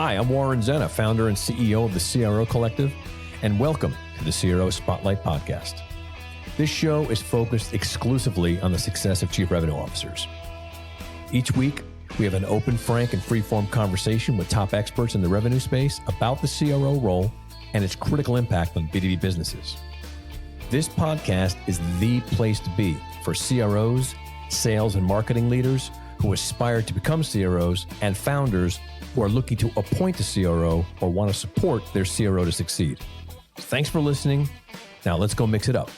Hi, I'm Warren Zenna, founder and CEO of the CRO Collective, and welcome to the CRO Spotlight Podcast. This show is focused exclusively on the success of chief revenue officers. Each week, we have an open, frank, and free-form conversation with top experts in the revenue space about the CRO role and its critical impact on B2B businesses. This podcast is the place to be for CROs, sales and marketing leaders who aspire to become CROs, and founders who are looking to appoint a CRO or want to support their CRO to succeed. Thanks for listening. Now let's go mix it up.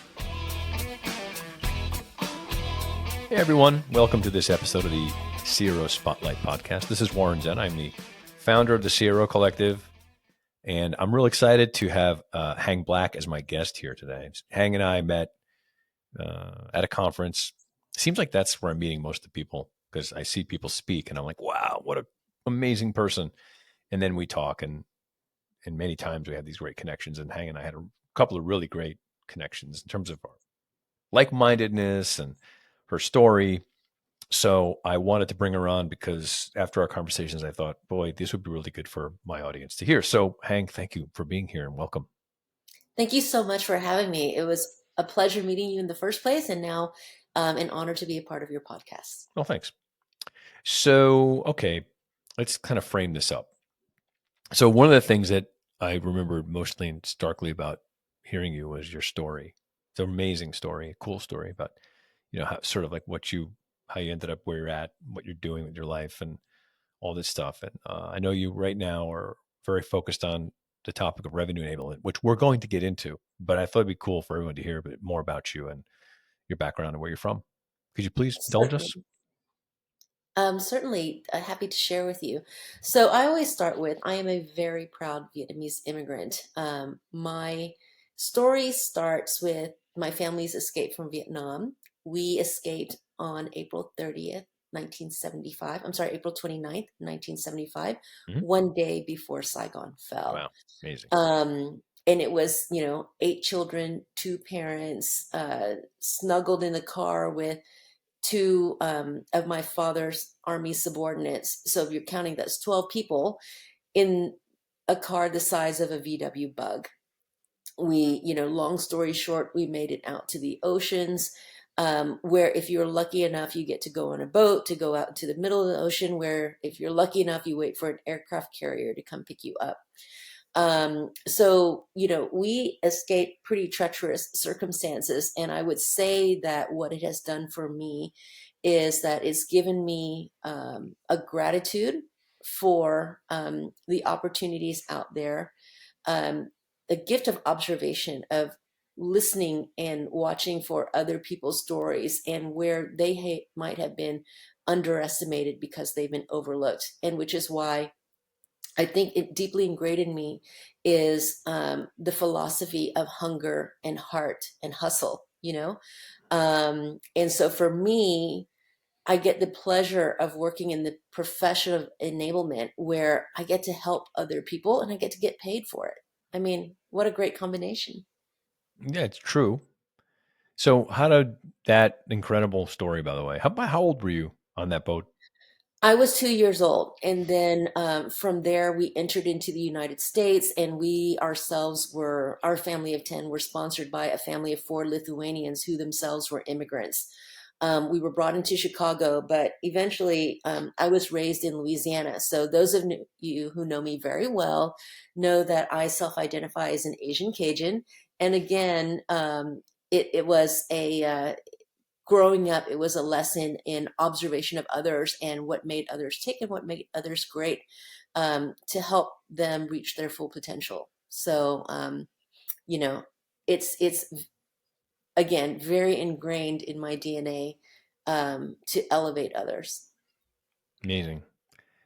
Hey everyone, welcome to this episode of the CRO Spotlight Podcast. This is Warren Zen. I'm the founder of the CRO Collective, and I'm real excited to have Hang Black as my guest here today. Hang and I met at a conference. Seems like that's where I'm meeting most of the people, because I see people speak and I'm like, wow, what an amazing person. And then we talk, and many times we have these great connections. And Hang and I had a couple of really great connections in terms of our like-mindedness and her story. So I wanted to bring her on because after our conversations, I thought, boy, this would be really good for my audience to hear. So Hang, thank you for being here and welcome. Thank you so much for having me. It was a pleasure meeting you in the first place, and now an honor to be a part of your podcast. Oh, thanks. So, okay, let's kind of frame this up. So one of the things that I remembered mostly and starkly about hearing you was your story. It's an amazing story, a cool story about, how sort of like how you ended up where you're at, what you're doing with your life and all this stuff. And I know you right now are very focused on the topic of revenue enablement, which we're going to get into, but I thought it'd be cool for everyone to hear a bit more about you and your background and where you're from. Could you please indulge us? Certainly happy to share with you. So I always start with, I am a very proud Vietnamese immigrant. My story starts with my family's escape from Vietnam. We escaped on April 30th, 1975. I'm sorry, April 29th, 1975, one day before Saigon fell. Wow, amazing. And it was, 8 children, 2 parents, snuggled in the car with 2 of my father's army subordinates. So if you're counting, that's 12 people in a car the size of a VW Bug. We, long story short, we made it out to the oceans, where if you're lucky enough, you get to go on a boat to go out into the middle of the ocean, where if you're lucky enough, you wait for an aircraft carrier to come pick you up. So, we escaped pretty treacherous circumstances. And I would say that what it has done for me is that it's given me a gratitude for the opportunities out there, a gift of observation, of listening and watching for other people's stories and where they might have been underestimated because they've been overlooked. And which is why I think it deeply ingrained in me is the philosophy of hunger and heart and hustle, And so for me, I get the pleasure of working in the profession of enablement where I get to help other people and I get to get paid for it. I mean, what a great combination. Yeah, it's true. So how did that incredible story, by the way, how old were you on that boat? I was 2 years old. And then from there, we entered into the United States, and we ourselves our family of 10 were sponsored by a family of 4 Lithuanians who themselves were immigrants. We were brought into Chicago, but eventually I was raised in Louisiana. So those of you who know me very well know that I self-identify as an Asian Cajun. And again, it was growing up, it was a lesson in observation of others and what made others tick and what made others great, to help them reach their full potential. So, it's again, very ingrained in my DNA, to elevate others. Amazing.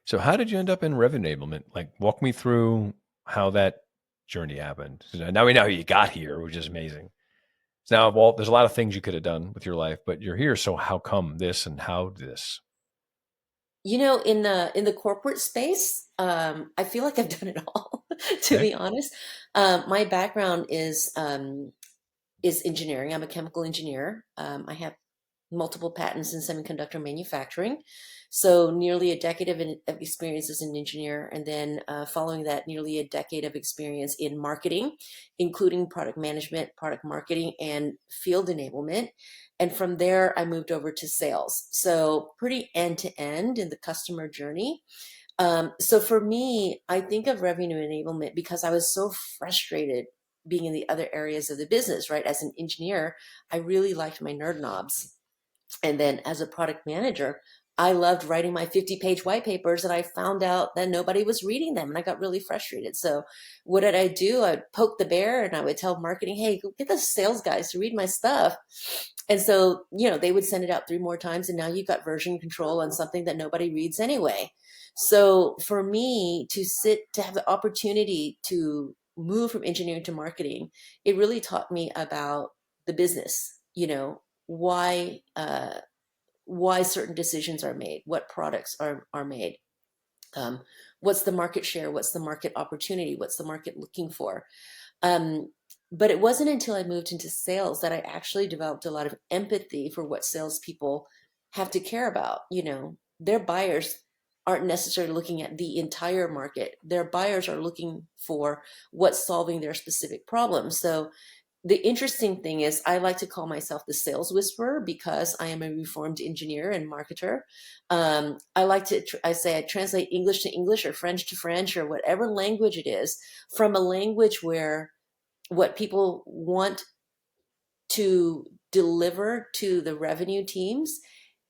So how did you end up in revenue enablement? Like, walk me through how that journey happened. Now we know how you got here, which is amazing. Now, well, there's a lot of things you could have done with your life, but you're here. So how come this and how this? In the corporate space, I feel like I've done it all, to be honest. My background is engineering. I'm a chemical engineer. I have multiple patents in semiconductor manufacturing. So nearly a decade of experience as an engineer, and then following that, nearly a decade of experience in marketing, including product management, product marketing, and field enablement. And from there, I moved over to sales. So pretty end to end in the customer journey. So for me, I think of revenue enablement because I was so frustrated being in the other areas of the business, right? As an engineer, I really liked my nerd knobs. And then as a product manager, I loved writing my 50-page white papers, and I found out that nobody was reading them, and I got really frustrated. So what did I do? I'd poke the bear, and I would tell marketing, hey, go get the sales guys to read my stuff. And so, they would send it out 3 more times, and now you've got version control on something that nobody reads anyway. So for me to have the opportunity to move from engineering to marketing, it really taught me about the business, why certain decisions are made, what products are made, um, what's the market share, what's the market opportunity, what's the market looking for. Um, but it wasn't until I moved into sales that I actually developed a lot of empathy for what salespeople have to care about. Their buyers aren't necessarily looking at the entire market. Their buyers are looking for what's solving their specific problem. So the interesting thing is I like to call myself the sales whisperer because I am a reformed engineer and marketer. I like to, I say I translate English to English or French to French or whatever language it is from a language where what people want to deliver to the revenue teams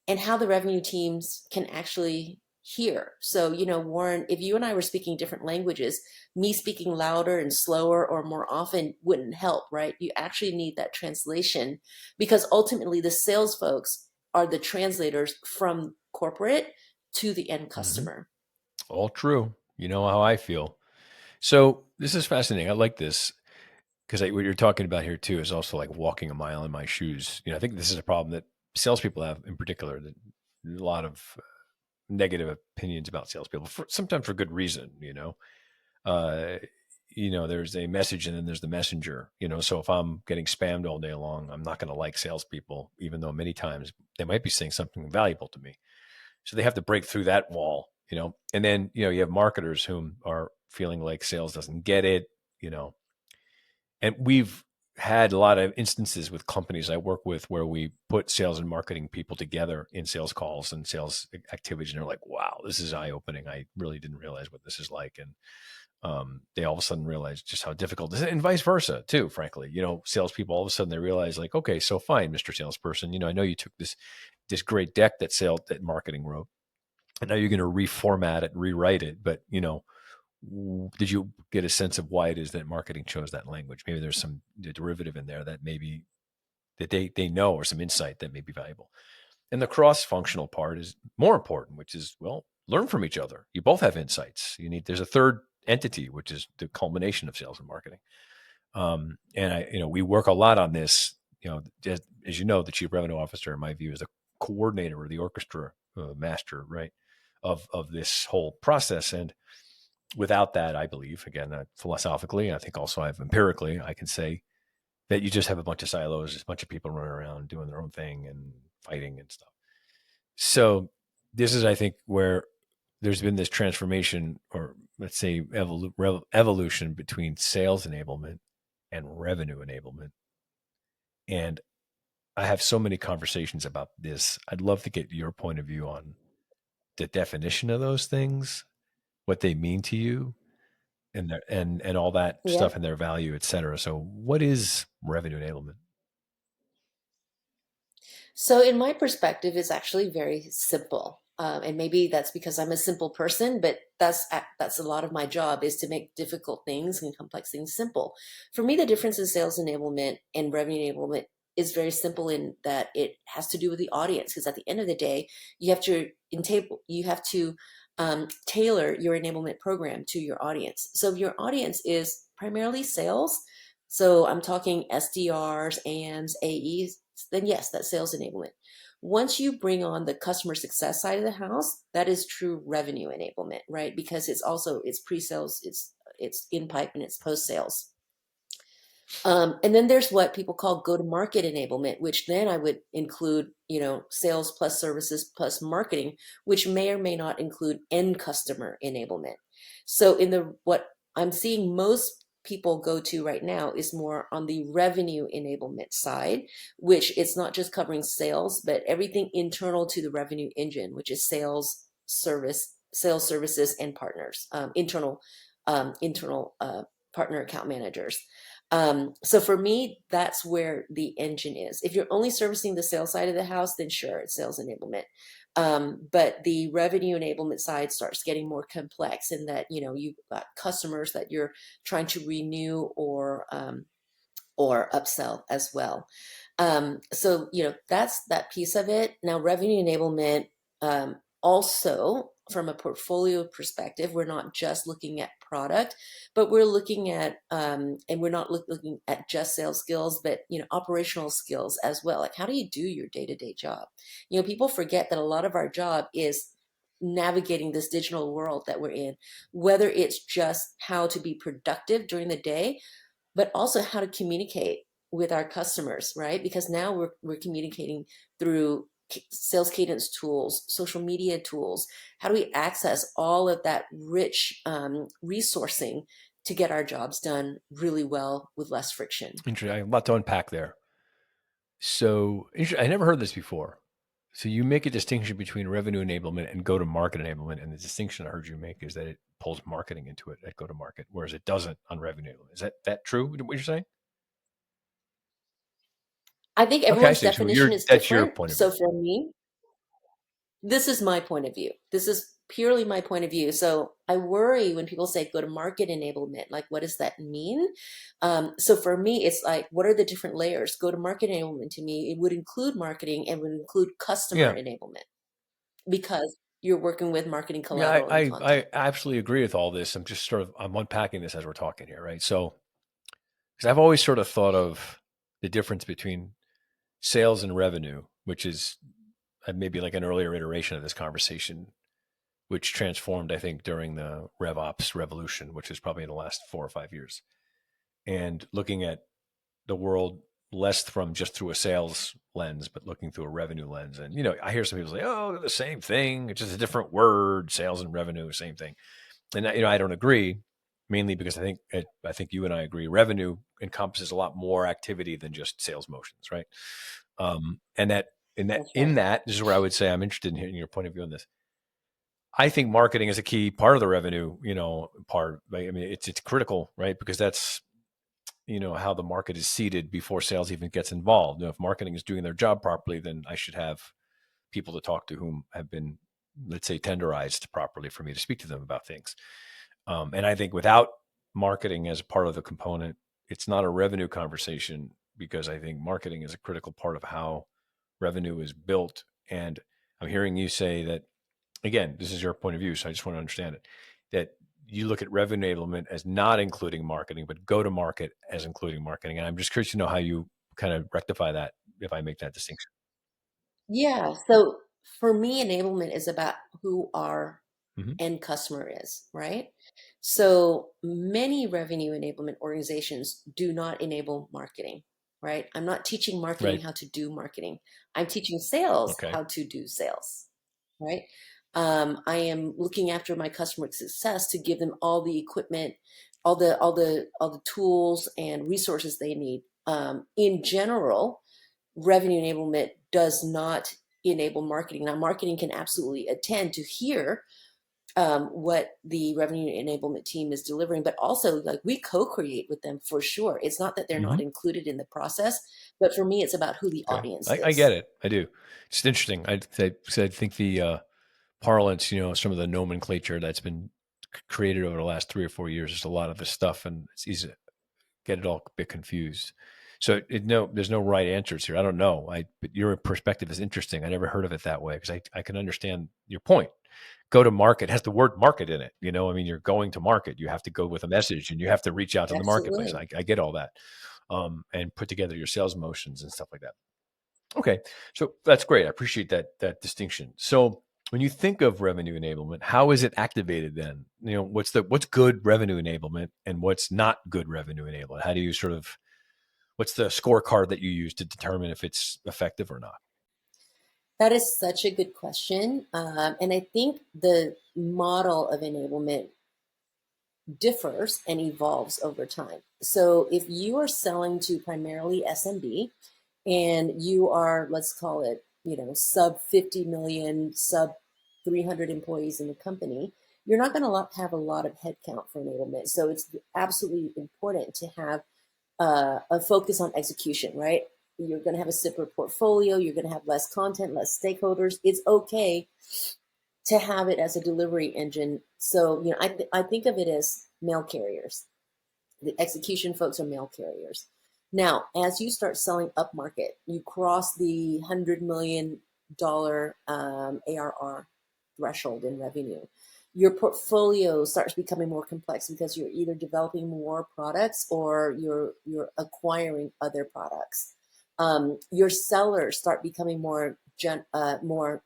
and how the revenue teams can actually hear. So, Warren, if you and I were speaking different languages, me speaking louder and slower or more often wouldn't help, right? You actually need that translation because ultimately the sales folks are the translators from corporate to the end Mhm. customer. All true. You know how I feel. So this is fascinating. I like this because what you're talking about here too is also like walking a mile in my shoes. I think this is a problem that salespeople have in particular. That a lot of negative opinions about salespeople, sometimes for good reason. Uh, there's a message and then there's the messenger. So if I'm getting spammed all day long, I'm not going to like salespeople, even though many times they might be saying something valuable to me. So they have to break through that wall. And then you have marketers whom are feeling like sales doesn't get it. You know, and we've had a lot of instances with companies I work with where we put sales and marketing people together in sales calls and sales activities, and they're like, "Wow, this is eye opening. I really didn't realize what this is like." And they all of a sudden realize just how difficult it is, and vice versa too. Frankly, salespeople all of a sudden they realize like, "Okay, so fine, Mister Salesperson. I know you took this great deck that marketing wrote, and now you're going to reformat it, rewrite it, but did you get a sense of why it is that marketing chose that language? Maybe there's some derivative in there that maybe that they know, or some insight that may be valuable. And the cross functional part is more important, which is, well, learn from each other. You both have insights. There's a third entity, which is the culmination of sales and marketing. And we work a lot on this. As you know, the chief revenue officer, in my view, is the coordinator or the orchestra master, right, of this whole process. And without that, I believe, again, philosophically, I think also I've empirically, I can say that you just have a bunch of silos, just a bunch of people running around doing their own thing and fighting and stuff. So this is, I think, where there's been this transformation, or let's say evolution between sales enablement and revenue enablement. And I have so many conversations about this. I'd love to get your point of view on the definition of those things, what they mean to you, and all that Yeah. stuff and their value, et cetera. So what is revenue enablement? So, in my perspective, it's actually very simple, and maybe that's because I'm a simple person. But that's a lot of my job is to make difficult things and complex things simple. For me, the difference in sales enablement and revenue enablement is very simple in that it has to do with the audience. Because at the end of the day, you have to tailor your enablement program to your audience. So, if your audience is primarily sales, so I'm talking SDRs, AMs, AEs, then yes, that's sales enablement. Once you bring on the customer success side of the house, that is true revenue enablement, right? Because it's pre-sales, it's in pipe, and it's post-sales. And then there's what people call go-to-market enablement, which then I would include, sales plus services plus marketing, which may or may not include end customer enablement. So in the what I'm seeing most people go to right now is more on the revenue enablement side, which it's not just covering sales, but everything internal to the revenue engine, which is sales services, and partners, internal partner account managers. So for me, that's where the engine is. If you're only servicing the sales side of the house, then sure, it's sales enablement. But the revenue enablement side starts getting more complex in that, you've got customers that you're trying to renew or upsell as well. So, that's that piece of it. Now, revenue enablement, also from a portfolio perspective, we're not just looking at product, but we're looking at, and we're not looking at just sales skills, but, operational skills as well. Like, how do you do your day-to-day job? People forget that a lot of our job is navigating this digital world that we're in, whether it's just how to be productive during the day, but also how to communicate with our customers, right? Because now we're communicating through sales cadence tools, social media tools. How do we access all of that rich resourcing to get our jobs done really well with less friction? Interesting. A lot to unpack there. So I never heard this before. So you make a distinction between revenue enablement and go-to-market enablement, and the distinction I heard you make is that it pulls marketing into it at go-to-market, whereas it doesn't on revenue. Is that true? What you're saying? I think Okay, I everyone's see. So definition is that's your different. point of view. So for me, this is my point of view. This is purely my point of view. So I worry when people say go to market enablement, like what does that mean? So for me, it's like, what are the different layers? Go to market enablement to me, it would include marketing and would include customer Yeah, enablement because you're working with marketing yeah, collateral and I content. absolutely agree with all this. I'm just I'm unpacking this as we're talking here, right? So because I've always sort of thought of the difference between sales and revenue, which is maybe like an earlier iteration of this conversation, which transformed, I think, during the RevOps revolution, which is probably in the last 4 or 5 years. And looking at the world less from just through a sales lens, but looking through a revenue lens. And, I hear some people say, oh, they're the same thing. It's just a different word, sales and revenue, same thing. And, I don't agree, mainly because I think you and I agree revenue encompasses a lot more activity than just sales motions, right? And that, That's right. this is where I would say I'm interested in hearing your point of view on this. I think marketing is a key part of the revenue, part. Right? I mean, it's critical, right? Because that's how the market is seeded before sales even gets involved. If marketing is doing their job properly, then I should have people to talk to whom have been, let's say, tenderized properly for me to speak to them about things. And I think without marketing as a part of the component, it's not a revenue conversation because I think marketing is a critical part of how revenue is built. And I'm hearing you say that, again, this is your point of view, so I just want to understand it, that you look at revenue enablement as not including marketing, but go to market as including marketing. And I'm just curious to know how you kind of rectify that if I make that distinction. Yeah. So for me, enablement is about who our Hmm. end customer is, right? So many revenue enablement organizations do not enable marketing, right? I'm not teaching marketing Right. how to do marketing. I'm teaching sales Okay. how to do sales, right? I am looking after my customer success to give them all the equipment, all the tools and resources they need. In general, revenue enablement does not enable marketing. Now, marketing can absolutely attend to hear what the revenue enablement team is delivering, but also like we co-create with them for sure. It's not that they're Hmm. not included in the process, but for me, it's about who the Okay. audience I get is. it. I do. It's interesting. I think the parlance, some of the nomenclature that's been created over the last 3 or 4 years, just a lot of this stuff, and it's easy get it all a bit confused. So no, there's no right answers here. I don't know. But your perspective is interesting. I never heard of it that way because I can understand your point. Go to market has the word market in it. I mean, you're going to market. You have to go with a message and you have to reach out to the marketplace. Absolutely. I get all that, and put together your sales motions and stuff like that. Okay, so that's great. I appreciate that distinction. So when you think of revenue enablement, how is it activated then? What's good revenue enablement and what's not good revenue enablement? How do you sort of what's the scorecard that you use to determine if it's effective or not? That is such a good question. And I think the model of enablement differs and evolves over time. So if you are selling to primarily SMB and you are, let's call it, sub 50 million, sub 300 employees in the company, you're not going to have a lot of headcount for enablement. So it's absolutely important to have a focus on execution, right? You're going to have a simpler portfolio. You're going to have less content, less stakeholders. It's okay to have it as a delivery engine. So, I think of it as mail carriers. The execution folks are mail carriers. Now, as you start selling up market, you cross the $100 million ARR threshold in revenue. Your portfolio starts becoming more complex because you're either developing more products or you're acquiring other products. Your sellers start becoming more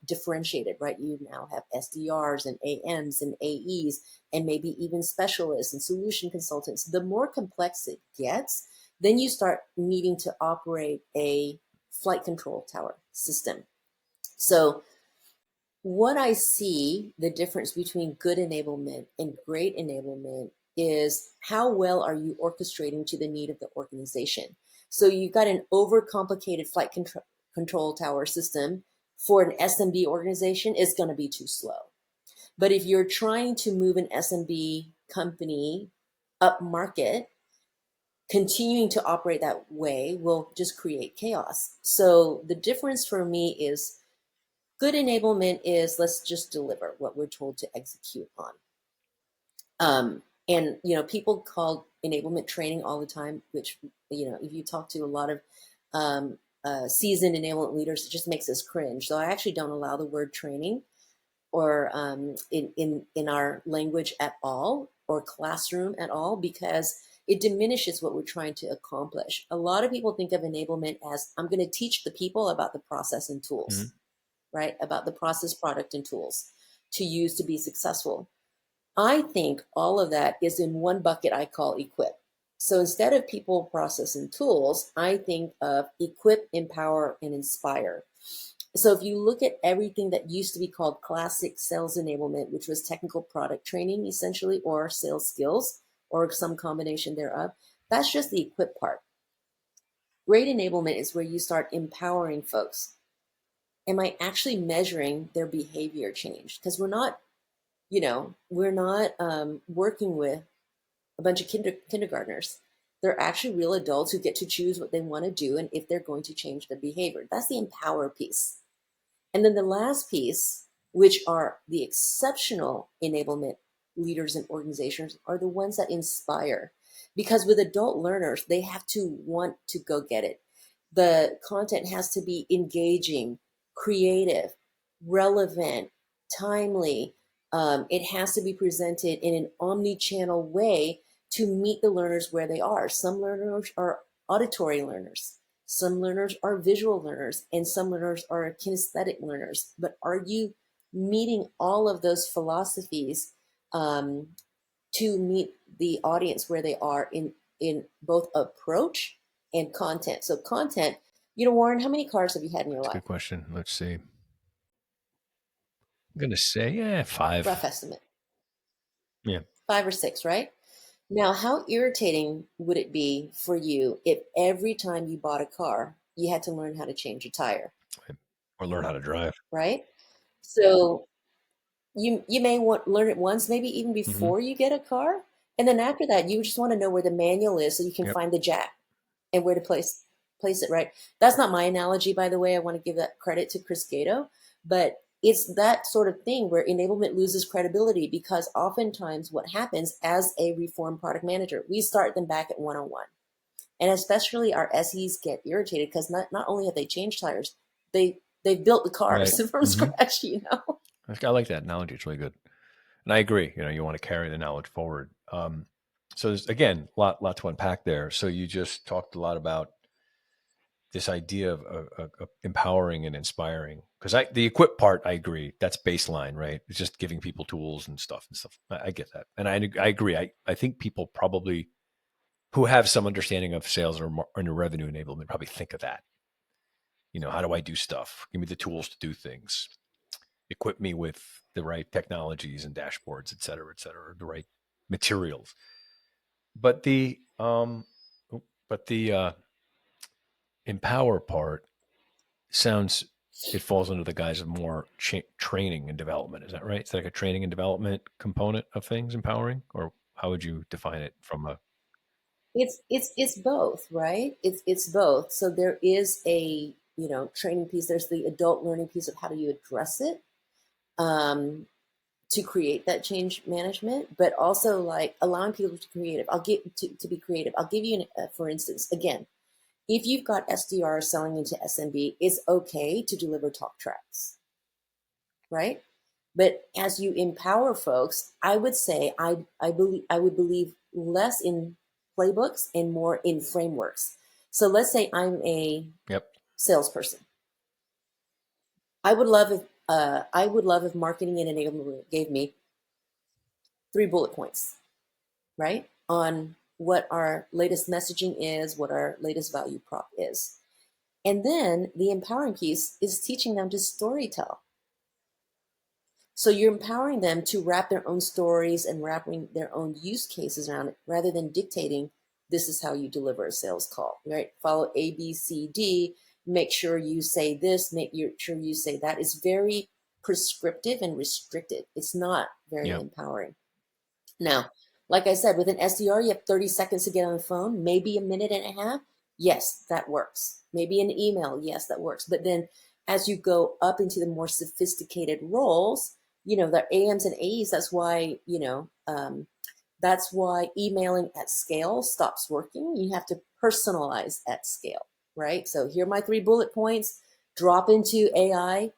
differentiated, right? You now have SDRs and AMs and AEs and maybe even specialists and solution consultants. The more complex it gets, then you start needing to operate a flight control tower system. So what I see the difference between good enablement and great enablement is how well are you orchestrating to the need of the organization. So you've got an overcomplicated flight control tower system for an SMB organization is going to be too slow. But if you're trying to move an SMB company up market, continuing to operate that way will just create chaos. So the difference for me is good enablement is let's just deliver what we're told to execute on. And people call enablement training all the time, which if you talk to a lot of seasoned enablement leaders, it just makes us cringe. So I actually don't allow the word training or in our language at all, or classroom at all, because it diminishes what we're trying to accomplish. A lot of people think of enablement as I'm going to teach the people about the process and tools, right? About the process, product, and tools to use to be successful. I think all of that is in one bucket I call equip. So instead of people, process, and tools, I think of equip, empower, and inspire. So if you look at everything that used to be called classic sales enablement, which was technical product training essentially, or sales skills, or some combination thereof, that's just the equip part. Great enablement is where you start empowering folks. Am I actually measuring their behavior change? Because we're not working with a bunch of kindergartners. They're actually real adults who get to choose what they want to do and if they're going to change their behavior. That's the empower piece. And then the last piece, which are the exceptional enablement leaders and organizations, are the ones that inspire. Because with adult learners, they have to want to go get it. The content has to be engaging, creative, relevant, timely. It has to be presented in an omni-channel way to meet the learners where they are. Some learners are auditory learners. Some learners are visual learners, and some learners are kinesthetic learners. But are you meeting all of those philosophies to meet the audience where they are in both approach and content? So content, Warren, how many cars have you had in your That's a life? good question. Let's see. I'm going to say, yeah, Rough 5. estimate. Yeah. 5 or 6, right? Now, how irritating would it be for you if every time you bought a car, you had to learn how to change a tire, Or learn how to drive. right? So you may want learn it once, maybe even Mm-hmm. before you get a car, and then after that, you just want to know where the manual is so you can Yep. find the jack and where to place it. Right? That's not my analogy, by the way. I want to give that credit to Chris Gato, but it's that sort of thing where enablement loses credibility because oftentimes what happens as a reformed product manager, we start them back at 101. And especially our SEs get irritated because not only have they changed tires, they've built the Right. cars from Mm-hmm. scratch. I like that analogy. It's really good. And I agree. You want to carry the knowledge forward. So there's, again, lot to unpack there. So you just talked a lot about this idea of empowering and inspiring. Because the equip part, I agree. That's baseline, right? It's just giving people tools and stuff. I get that, and I agree. I think people probably who have some understanding of sales or revenue enablement probably think of that. How do I do stuff? Give me the tools to do things. Equip me with the right technologies and dashboards, et cetera, the right materials. But the empower part sounds, it falls under the guise of more training and development. Is that right? It's like a training and development component of things, empowering, or how would you define it from a? It's both, right? It's both. So there is a, training piece. There's the adult learning piece of how do you address it, um, to create that change management, but also like allowing people to creative. To be creative. I'll give you for instance, again, if you've got SDRs selling into SMB, it's okay to deliver talk tracks, right? But as you empower folks, I would say I would believe less in playbooks and more in frameworks. So let's say I'm a Yep. salesperson. I would love if marketing and enablement gave me 3 bullet points, right, on what our latest messaging is, what our latest value prop is. And then the empowering piece is teaching them to storytell. So you're empowering them to wrap their own stories and wrapping their own use cases around it rather than dictating this is how you deliver a sales call, right? Follow A, B, C, D, make sure you say this, sure you say that. It's very prescriptive and restricted. It's not very Yep. empowering. Now, like I said, with an SDR, you have 30 seconds to get on the phone, maybe a minute and a half. Yes, that works. Maybe an email. Yes, that works. But then as you go up into the more sophisticated roles, the AMs and AEs, that's why emailing at scale stops working. You have to personalize at scale, right? So here are my 3 bullet points. Drop into AI,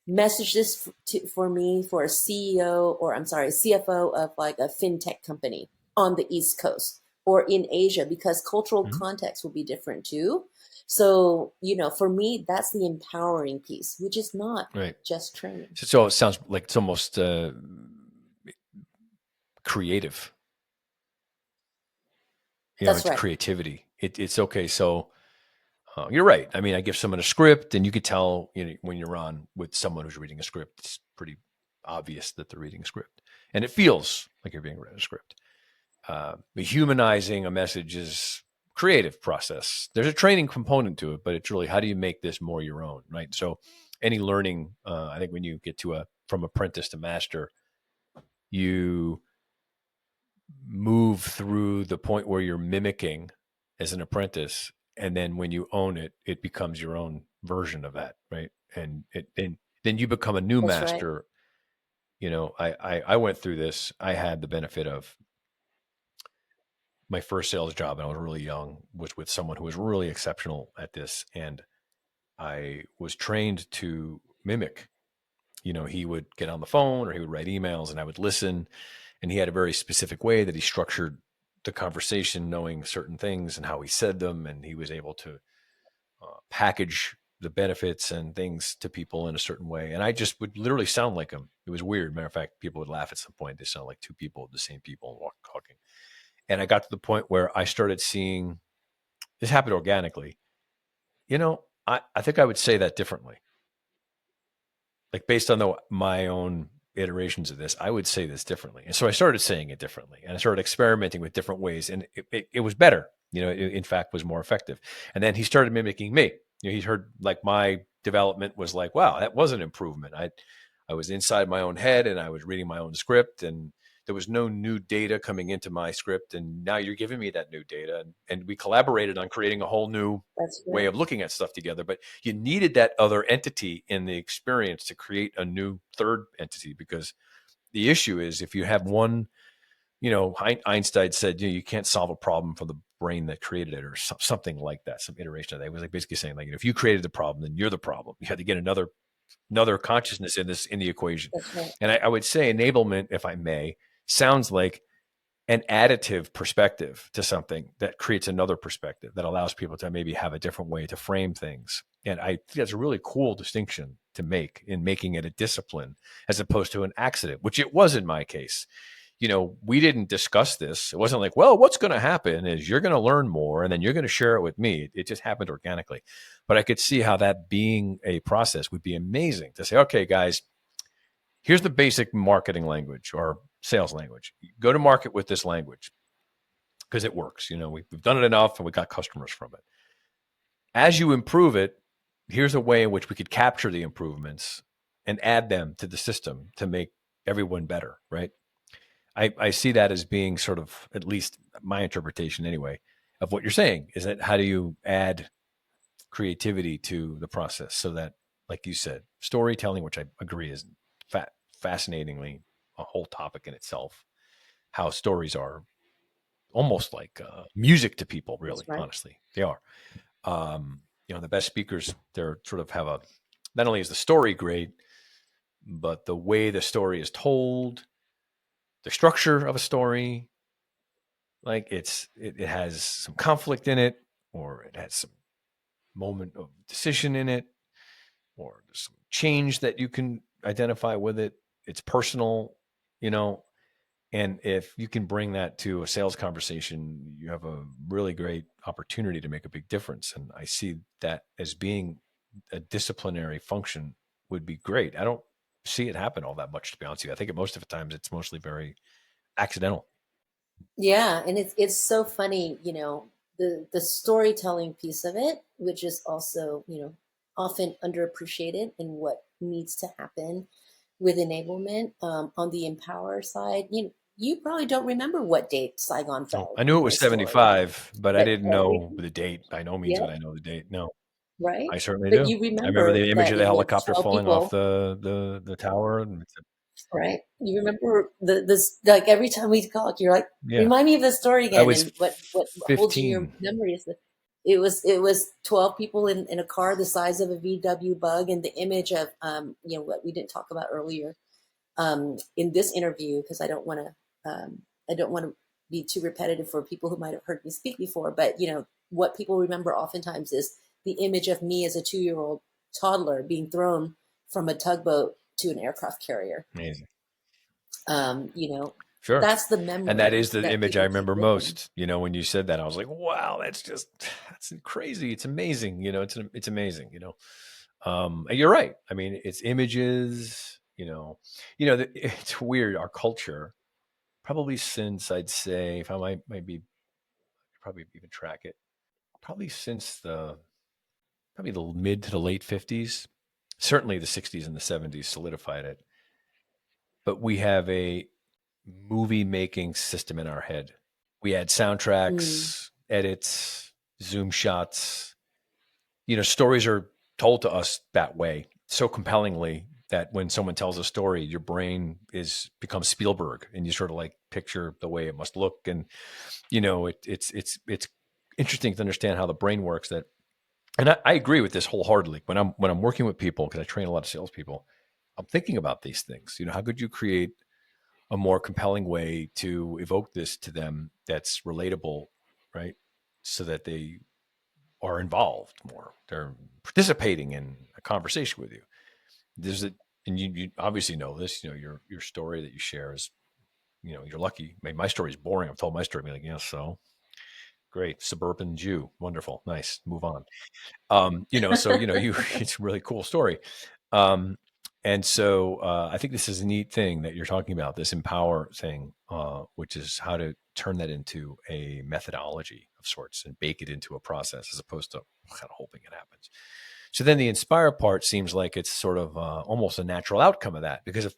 message this for me for a CEO, or I'm sorry, a CFO of like a fintech company on the East Coast or in Asia, because cultural Mm-hmm. context will be different too. So, for me, that's the empowering piece, which is not Right. just training. So it sounds like it's almost creative. That's It's right. creativity. It's okay. So you're right. I mean, I give someone a script, and you could tell, when you're on with someone who's reading a script, it's pretty obvious that they're reading a script, and it feels like you're being read a script. But humanizing a message is creative process. There's a training component to it, but it's really how do you make this more your own, right? So any learning, I think when you get to from apprentice to master, you move through the point where you're mimicking as an apprentice, and then when you own it, it becomes your own version of that, right? And then you become a new That's right. master. I went through this. I had the benefit of my first sales job, and I was really young, was with someone who was really exceptional at this, and I was trained to mimic. He would get on the phone or he would write emails, and I would listen, and he had a very specific way that he structured the conversation, knowing certain things and how he said them, and he was able to package the benefits and things to people in a certain way. And I just would literally sound like him. It was weird. Matter of fact, people would laugh at some point. They sound like two people, the same people, talking. And I got to the point where I started seeing this happened organically. I think I would say that differently. Like based on my own iterations of this, I would say this differently. And so I started saying it differently, and I started experimenting with different ways, and it was better. It, in fact, was more effective. And then he started mimicking me. He heard like my development was like, wow, that was an improvement. I was inside my own head, and I was reading my own script, and there was no new data coming into my script. And now you're giving me that new data, and we collaborated on creating a whole new That's way right. of looking at stuff together. But you needed that other entity in the experience to create a new third entity, because the issue is if you have one, Einstein said, you can't solve a problem for the brain that created it, or something like that, some iteration of that. It was like basically saying, like, if you created the problem, then you're the problem. You had to get another consciousness in the equation. That's right. And I would say enablement, if I may, sounds like an additive perspective to something that creates another perspective that allows people to maybe have a different way to frame things. And I think that's a really cool distinction to make in making it a discipline as opposed to an accident, which it was in my case. we didn't discuss this. It wasn't like, well, what's going to happen is you're going to learn more and then you're going to share it with me. It just happened organically. But I could see how that being a process would be amazing to say, okay, guys, here's the basic marketing language or sales language. Go to market with this language because it works. We've done it enough and we got customers from it. As you improve it, here's a way in which we could capture the improvements and add them to the system to make everyone better, right? I see that as being sort of, at least my interpretation anyway, of what you're saying is that how do you add creativity to the process so that, like you said, storytelling, which I agree is fascinatingly a whole topic in itself, how stories are almost like music to people, That's really, right. honestly. They are. The best speakers, they're sort of have not only is the story great, but the way the story is told, the structure of a story, like it has some conflict in it, or it has some moment of decision in it, or there's some change that you can identify with it. It's personal, you know, and if you can bring that to a sales conversation, you have a really great opportunity to make a big difference. And I see that as being a disciplinary function would be great. I don't see it happen all that much, to be honest with you. I think most of the times it's mostly very accidental. Yeah, and it's so funny, the storytelling piece of it, which is also, often underappreciated in what needs to happen with enablement. On the empower side, you probably don't remember what date Saigon No, fell I knew in it my was story, 75, but I but didn't know the date. By no means yeah, would I know the date. No, right. I certainly But do. you I remember remember the image that of the it was helicopter 12 falling off people. the tower, and Right. You remember this, like every time we talk, you're like, yeah, remind me of the story I again. was And what holds in your 15. memory is that it was 12 people in a car the size of a VW bug, and the image of what we didn't talk about earlier in this interview, because I don't want to be too repetitive for people who might have heard me speak before, but what people remember oftentimes is the image of me as a 2-year-old toddler being thrown from a tugboat to an aircraft carrier. Amazing. um, you know, Sure. that's the And that memory is the that image I people keep remember living. most. When you said that, I was like, wow, that's crazy. It's amazing. It's amazing, and you're right. I mean, it's images, it's weird. Our culture, probably since I'd say, if I might be, probably even track it, probably since probably the mid to the late 50s, certainly the 60s and the 70s solidified it. But we have a movie making system in our head. We add Mm. soundtracks, edits, zoom shots. Stories are told to us that way so compellingly that when someone tells a story, your brain becomes Spielberg, and you sort of like picture the way it must look. And it's interesting to understand how the brain works. And I agree with this wholeheartedly. When I'm working with people, because I train a lot of salespeople, I'm thinking about these things. How could you create a more compelling way to evoke this to them that's relatable, right? So that they are involved more. They're participating in a conversation with you. There's a, and you obviously know this. Your story that you share is, you're lucky. My story is boring. I've told my story. Be like, yeah, so great, suburban Jew, wonderful, nice. Move on. So it's a really cool story. Um, and so I think this is a neat thing that you're talking about, this empower thing, which is how to turn that into a methodology of sorts and bake it into a process as opposed to kind of hoping it happens. So then the inspire part seems like it's sort of almost a natural outcome of that, because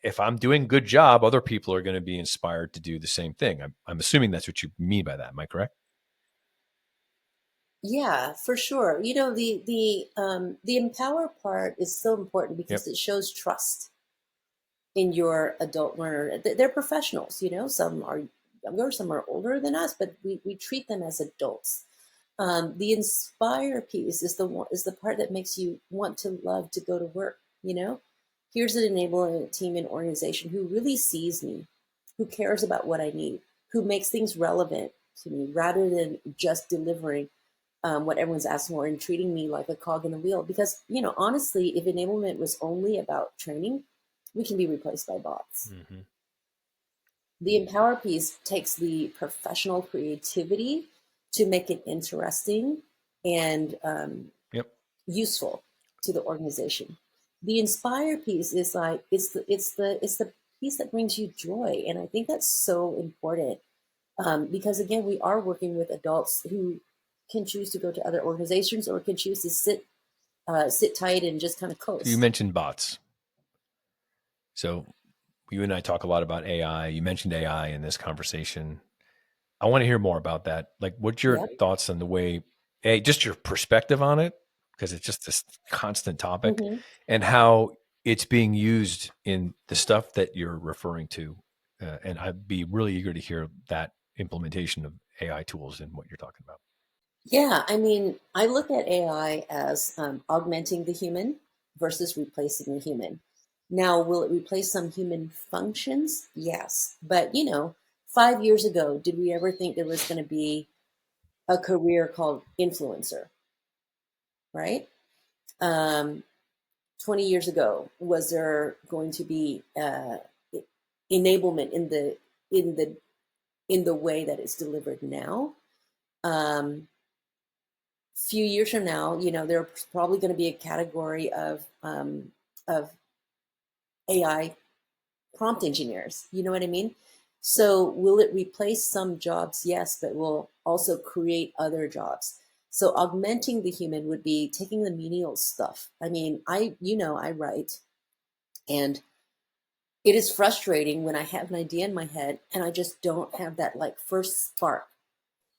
if I'm doing a good job, other people are going to be inspired to do the same thing. I'm assuming that's what you mean by that. Am I correct? Yeah, for sure. The empower part is so important because Yep. it shows trust in your adult learner. They're professionals, some are younger, some are older than us, but we treat them as adults. The inspire piece is the part that makes you want to love to go to work. Here's an enabling team and organization who really sees me, who cares about what I need, who makes things relevant to me rather than just delivering what everyone's asking for and treating me like a cog in the wheel. Because, honestly, if enablement was only about training, we can be replaced by bots. Mm-hmm. The empower piece takes the professional creativity to make it interesting and Yep. useful to the organization. The inspire piece is like it's the piece that brings you joy, and I think that's so important because again, we are working with adults who can choose to go to other organizations or can choose to sit tight and just kind of So you coast. mentioned bots. So you and I talk a lot about AI. You mentioned AI in this conversation. I want to hear more about that. Like, what's your Yep. thoughts on the way, hey, just your perspective on it, because it's just this constant topic, Hmm. and how it's being used in the stuff that you're referring to. And I'd be really eager to hear that implementation of AI tools in what you're talking about. Yeah, I mean, I look at AI as augmenting the human versus replacing the human. Now, will it replace some human functions? Yes. But, 5 years ago, did we ever think there was going to be a career called influencer, right? Um, 20 years ago, was there going to be enablement in the in the way that it's delivered now? Um, Few years from now, there's probably going to be a category of AI prompt engineers. You know what I mean? So will it replace some jobs? Yes, but will also create other jobs. So augmenting the human would be taking the menial stuff. I mean, I write, and it is frustrating when I have an idea in my head and I just don't have that like first spark.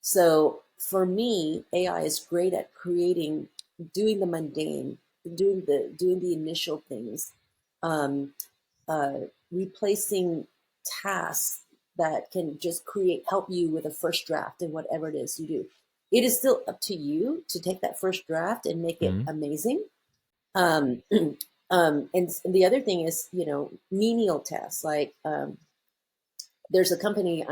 So for me, AI is great at creating, doing the mundane, doing the initial things, um, uh, replacing tasks that can just help you with a first draft and whatever it is you do. It is still up to you to take that first draft and make it Mhm. amazing. Um, and the other thing is, menial tasks. Like there's a company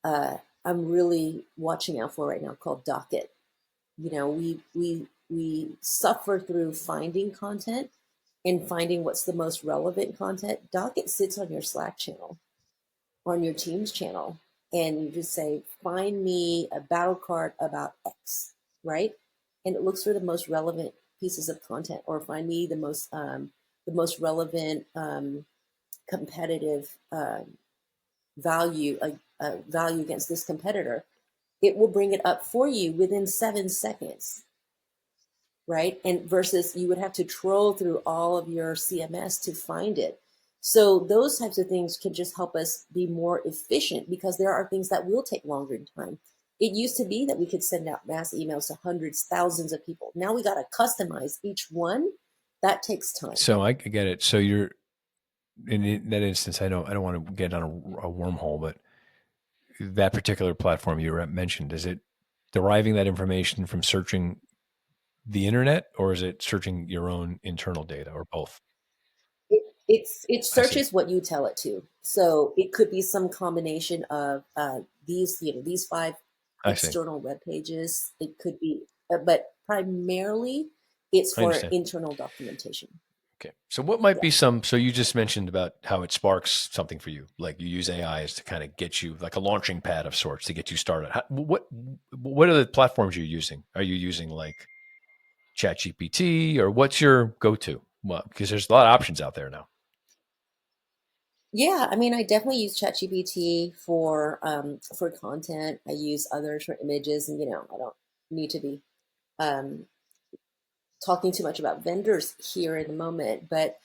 uh, I'm really watching out for right now called Docket. We suffer through finding content and finding what's the most relevant content. Docket sits on your Slack channel, on your Teams channel, and you just say, find me a battle card about X, right? And it looks for the most relevant pieces of content, or find me the most relevant competitive value against this competitor. It will bring it up for you within 7 seconds, right? And versus you would have to troll through all of your CMS to find it. So those types of things can just help us be more efficient because there are things that will take longer in time. It used to be that we could send out mass emails to hundreds, thousands of people. Now we got to customize each one. That takes time. So I get it. So you're in that instance. I don't want to get on a wormhole, but that particular platform you mentioned, is it deriving that information from searching the internet, or is it searching your own internal data, or both? It I see. searches what you tell it to. So it could be some combination of these five I see. external web pages. It could be, but primarily it's I for understand. internal documentation. Okay. So what might Yeah. be some, so you just mentioned about how it sparks something for you. Like you use AI as to kind of get you like a launching pad of sorts to get you started. What are the platforms you're using? Are you using like ChatGPT, or what's your go-to? Well, because there's a lot of options out there now. Yeah, I mean, I definitely use ChatGPT for content. I use others for images, and I don't need to be um, talking too much about vendors here in a moment, but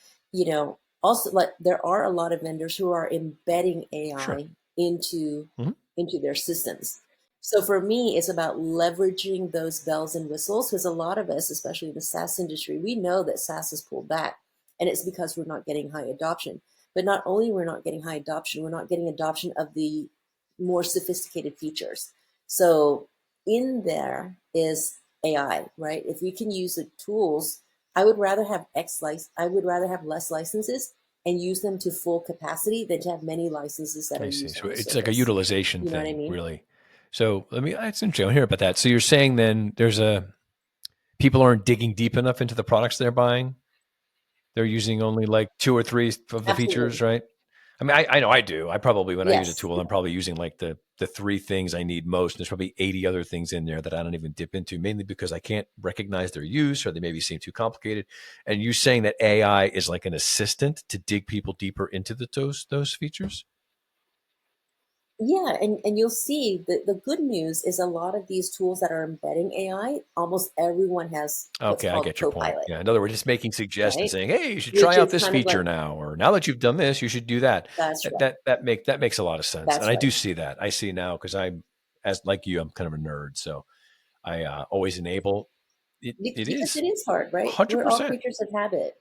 also like there are a lot of vendors who are embedding Sure. AI into Hmm. into their systems. So for me, it's about leveraging those bells and whistles because a lot of us, especially in the SaaS industry, we know that SaaS has pulled back, and it's because we're not getting high adoption. But not only we're not getting high adoption, we're not getting adoption of the more sophisticated features. So in there is AI, right? If we can use the tools, I would rather have less licenses and use them to full capacity than to have many licenses that are I see. used So on a it's like a service. utilization You know what I thing, mean? really. So it's interesting. I'll hear about that. So you're saying then people aren't digging deep enough into the products they're buying. They're using only like two or three of the features, Absolutely. right? I mean, I know I do. I probably, when I use a Yes, tool, I'm probably using like the three things I need most. There's probably 80 other things in there that I don't even dip into, mainly because I can't recognize their use or they maybe seem too complicated. And you saying that AI is like an assistant to dig people deeper into those features? yeah, and you'll see the good news is a lot of these tools that are embedding AI, almost everyone has what's Okay, I called a get your point. co-pilot, Yeah. In other words, just making suggestions, right? saying, "Hey, you should try Which out is this kind of feature like now," or "Now that you've done this, you should do that." that's right, That makes a lot of sense, and that's I right. do see that. I see now because I'm, as like you, I'm kind of a nerd, so I always enable it. It Because is it is hard, right? We're all 100%. creatures of habit.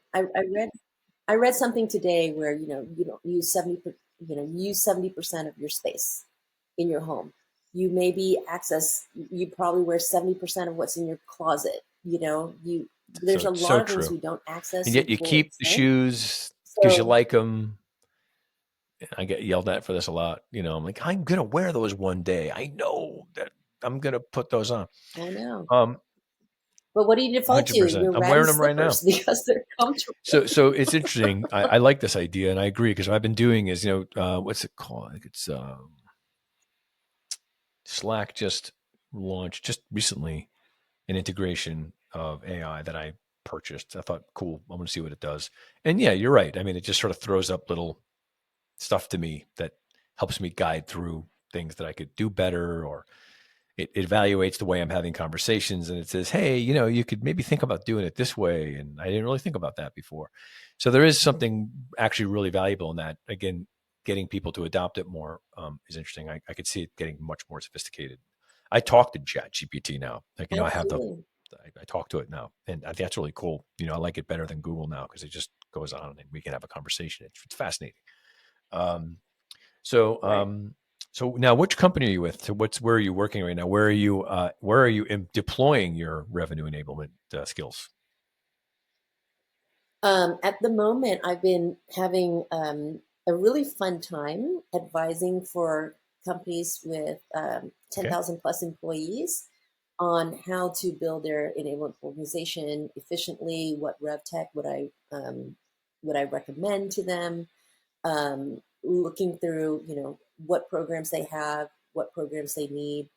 I read something today where you don't use 70% of your space in your home. You maybe access you probably wear 70% of what's in your closet. There's So a lot so of things true, we don't and access to yet its you full keep the extent. shoes because you So like them. I get yelled at for this a lot. I'm like, I'm gonna wear those one day. I know that I'm gonna put those on. I know. Um, But what do you default to? 100%. Your I'm ratty wearing them right now. slippers because they're comfortable. So it's interesting. I like this idea, and I agree because what I've been doing is, what's it called? I think it's Slack just launched just recently an integration of AI that I purchased. I thought, cool, I'm going to see what it does. And yeah, you're right. I mean, it just sort of throws up little stuff to me that helps me guide through things that I could do better, or it evaluates the way I'm having conversations, and it says, hey, you could maybe think about doing it this way. And I didn't really think about that before. So there is something actually really valuable in that. Again, getting people to adopt it more is interesting. I could see it getting much more sophisticated. I talk to Chat GPT now. Like, I have Absolutely. I talk to it now. And I think that's really cool. I like it better than Google now because it just goes on and we can have a conversation. It's fascinating. Um, so, Right. so now, which company are you with? So, where are you working right now? Where are you deploying your revenue enablement skills? At the moment, I've been having a really fun time advising for companies with Okay. 10,000 plus employees on how to build their enablement organization efficiently. What rev tech would I recommend to them? Looking through, what programs they have, what programs they need,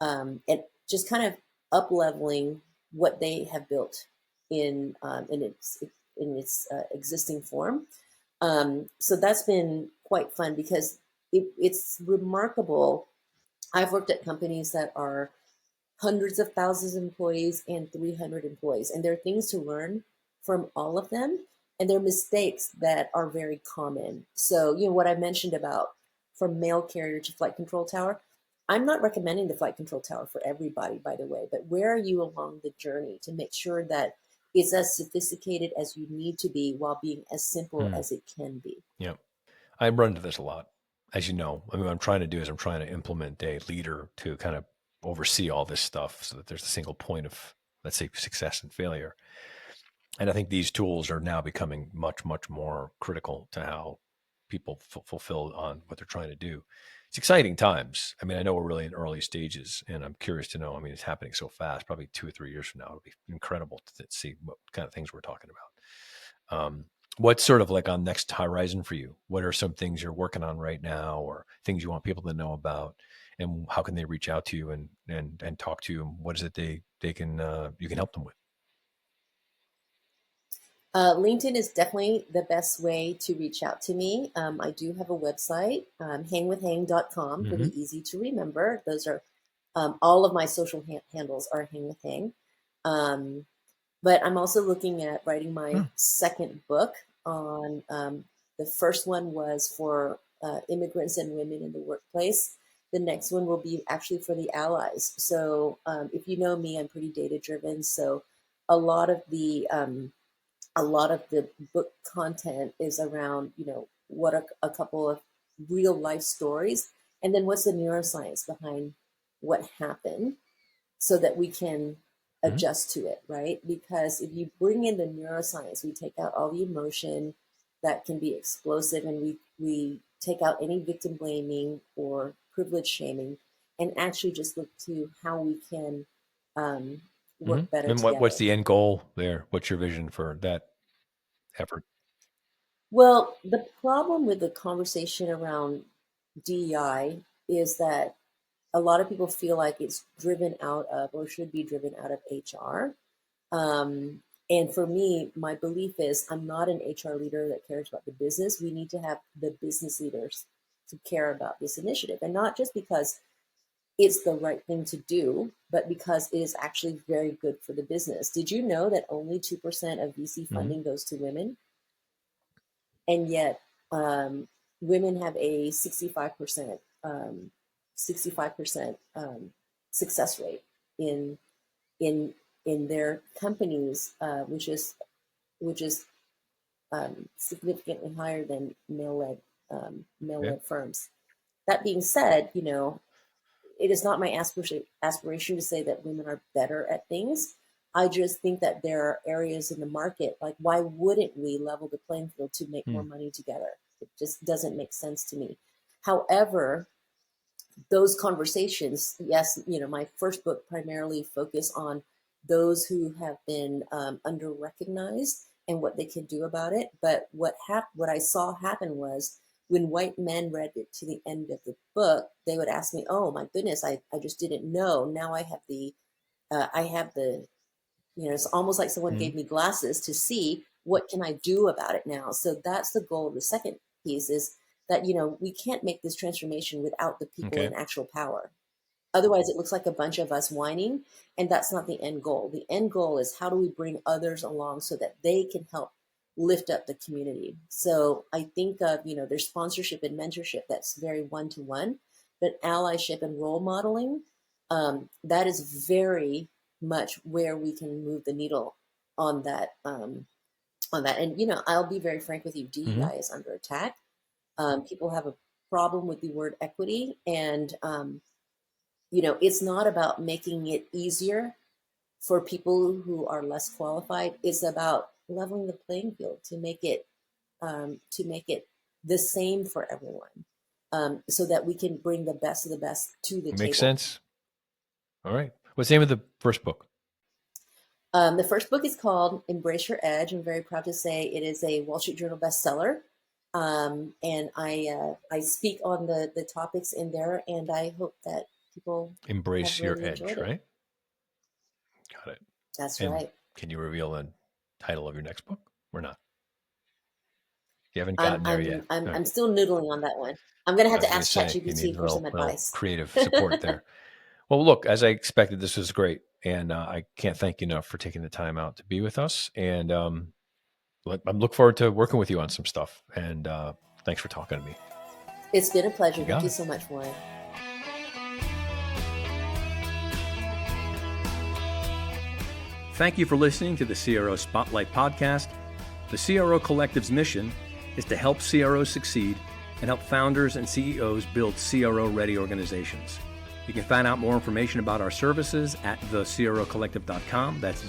and just kind of up leveling what they have built in its existing form. So that's been quite fun because it's remarkable. I've worked at companies that are hundreds of thousands of employees and 300 employees. And there are things to learn from all of them. And there are mistakes that are very common. So, what I mentioned about from mail carrier to flight control tower, I'm not recommending the flight control tower for everybody, by the way, but where are you along the journey to make sure that it's as sophisticated as you need to be while being as simple Mm, as it can be? yeah, I run into this a lot, as you know. I mean, what I'm trying to do is I'm trying to implement a leader to kind of oversee all this stuff, so that there's a single point of, let's say, success and failure. And I think these tools are now becoming much, much more critical to how people fulfill on what they're trying to do. It's exciting times. I mean, I know we're really in early stages, and I'm curious to know. I mean, it's happening so fast. Probably 2 or 3 years from now, it'll be incredible to see what kind of things we're talking about. What's sort of like on next horizon for you? What are some things you're working on right now, or things you want people to know about? And how can they reach out to you and talk to you? And what is it they can you can help them with? LinkedIn is definitely the best way to reach out to me. I do have a website, hangwithhang.com, Mm-hmm. pretty easy to remember. Those are all of my social handles are hang with hang. Um, but I'm also looking at writing my second book on the first one was for immigrants and women in the workplace. The next one will be actually for the allies. So if you know me, I'm pretty data driven. So a lot of the a lot of the book content is around, what are a couple of real life stories, and then what's the neuroscience behind what happened so that we can Mm-hmm. adjust to it, right? Because if you bring in the neuroscience, we take out all the emotion that can be explosive, and we take out any victim blaming or privilege shaming, and actually just look to how we can um, Mm-hmm. work better And what's together. the end goal there? What's your vision for that effort? Well, the problem with the conversation around DEI is that a lot of people feel like it's driven out of or should be driven out of HR. And for me, my belief is I'm not an HR leader that cares about the business. We need to have the business leaders to care about this initiative. And not just because it's the right thing to do, but because it is actually very good for the business. Did you know that only 2% of VC Hmm. funding goes to women? And yet, um, women have a 65% success rate in in in their companies, which is significantly higher than Yeah. male-led firms. That being said, it is not my aspiration to say that women are better at things. I just think that there are areas in the market, like why wouldn't we level the playing field to make Hmm. more money together? It just doesn't make sense to me. However, those conversations, yes, my first book primarily focused on those who have been under recognized and what they can do about it. But what I saw happen was when white men read it to the end of the book, they would ask me, "Oh my goodness, I just didn't know. Now I have the it's almost like someone Hmm. gave me glasses to see what can I do about it now." So that's the goal of the second piece is that, we can't make this transformation without the people Okay. in actual power. Otherwise, it looks like a bunch of us whining, and that's not the end goal. The end goal is how do we bring others along so that they can help lift up the community. So I think of, there's sponsorship and mentorship that's very one to one, but allyship and role modeling, that is very much where we can move the needle on that. On that, and I'll be very frank with you. Hmm. DEI is under attack. People have a problem with the word equity, and it's not about making it easier for people who are less qualified. It's about leveling the playing field to make it the same for everyone, so that we can bring the best of the best to the Makes table. sense. All right. What's the name of the first book? The first book is called Embrace Your Edge. I'm very proud to say it is a Wall Street Journal bestseller. And I speak on the topics in there, and I hope that people have Embrace Your really Edge, enjoyed it. right? Got it. That's And right. can you reveal the title of your next book or not? You haven't I'm gotten there I'm yet. I'm All right. I'm still noodling on that one. I'm gonna have I was to going to ask say you need ChatGPT a for some little advice. creative support there. Well, look, as I expected, this was great, and I can't thank you enough for taking the time out to be with us. And I'm look forward to working with you on some stuff. And thanks for talking to me. It's been a pleasure. You Thank got you it. so much, Warren. Thank you for listening to the CRO Spotlight Podcast. The CRO Collective's mission is to help CROs succeed and help founders and CEOs build CRO-ready organizations. You can find out more information about our services at thecrocollective.com. That's